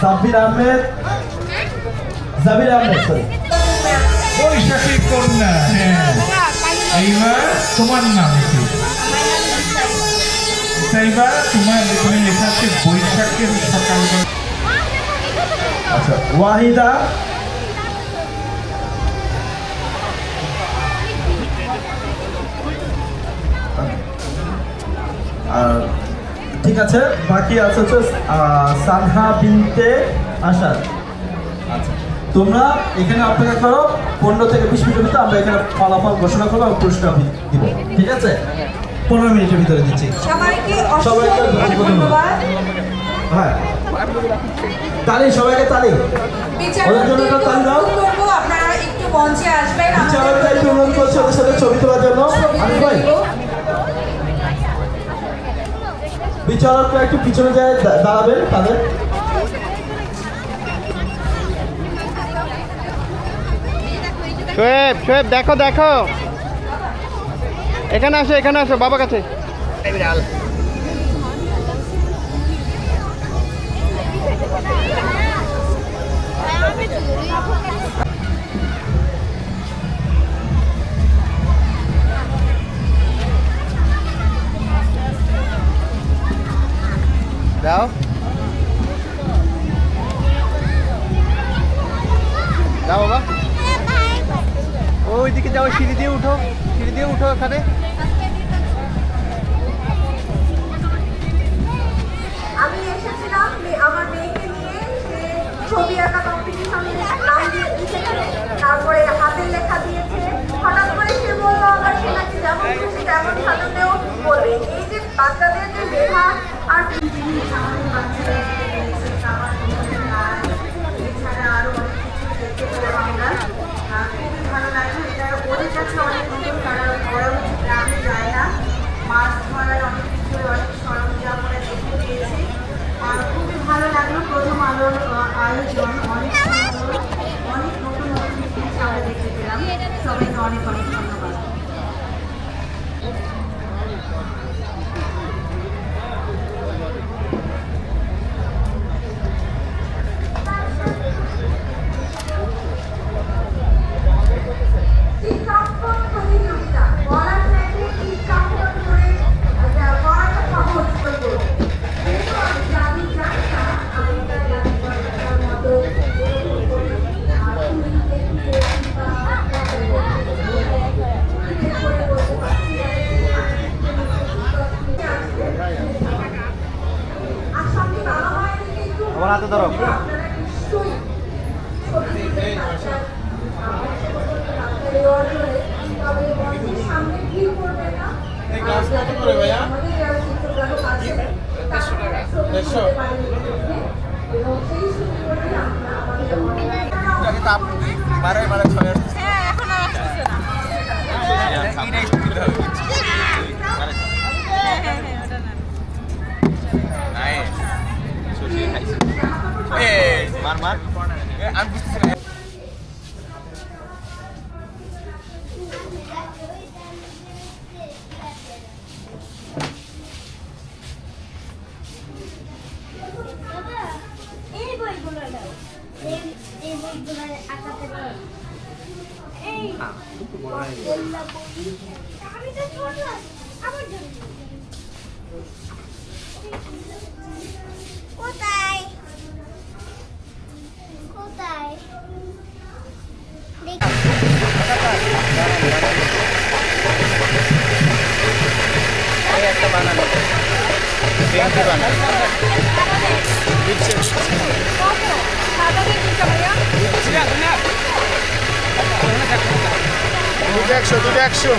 সাব্বির আহমেদ, জাবির Ahmed, sorry. বৈশাখী কন্যা, হ্যাঁ। এইবার তোমার নাম কি? তাইবা, তোমার এখানে লেখা আছে বৈশাখের সকাল। আচ্ছা, ওয়াহিদা, আর ঠিক আছে, বাকি আছে হচ্ছে সানহা বিনতে আশাদ। আচ্ছা, তোমরা এখানে অপেক্ষা করো, 15 থেকে 20 মিনিটের ভিতরে আমরা এখানে ফলাফল ঘোষণা করবো এবং পুরস্কার দিব। ঠিক আছে, 15 মিনিটের ভিতরে দিচ্ছি। সবাইকে সবাইকে ধন্যবাদ। হ্যাঁ, তালি, সবাইকে তালি। ওদের জন্য একটা তালি দাও। আপনারা একটু মঞ্চে আসবেন, বিচারকরা একটু অনুরোধ করছে ওদের সাথে ছবি তোলার জন্য। আমি ভাই, বিচারকরা একটু পিছনে যায় দাঁড়াবেন তাদের। শোয়েব, শোয়েব, দেখো দেখো, এখানে আসো, এখানে আসো বাবা কাছে। দাও, দাও বাবা, ওইদিকে যাও, সিঁড়ি দিয়ে উঠো, সিঁড়ি দিয়ে উঠো এখানে। আমি এসেছিলাম আমার মেয়েকে নিয়ে, সে ছবি আঁকা কম্পিটিশনে নাম দিয়েছে, তারপরে হাতের লেখা দিয়েছে। হঠাৎ করে সে বললো আবার সে নাকি যেমন খুশি তেমন সাজাতেও বলবে। এই যে বাচ্চাদের যে লেখা আর এছাড়া আরো অনেক কিছু দেখতে পেলাম আমরা। খুবই ভালো লাগলো। এটা ওদের কাছে অনেক নতুন, তারা ওরা গ্রামে যায় না, মাছ ধরার অনেক কিছু, অনেক সরঞ্জাম ওরা দেখতে পেয়েছে। আর খুবই ভালো লাগলো। প্রথম আলোর আয়োজন অনেক সুন্দর, অনেক নতুন নতুন জিনিস আমরা দেখতে পেলাম। সবাইকে অনেক অনেক ধন্যবাদ। চিত্রাঙ্কন প্রতিযোগিতা বলার চাইলে চিত্রাঙ্কন করে করাটা সহজ হয়ে গেল। কিন্তু আমি জানি না আমেরিকার জাতির মতো আর সঙ্গে বাবা মায়ের দিকে একটু আমার হাতে ধরো। আপনারা নিশ্চয়ই ছবি তুলে বাচ্চার তবে মঞ্চের সামনে ভিড় করবে না। আমাদের যারা চিত্রগ্রাহক আছে তারা ছবি তুলতে পারেন এখানে। এবং সেই সুযোগে আমরা আমাদের এই বইগুলো দাও, এই বইগুলো আঁকাতে দাও। এই গোল্লা বই আমি তো শুনলাম আমার জন্য। কোথায় কোথায় একটা বানানো, কত? 200, 200।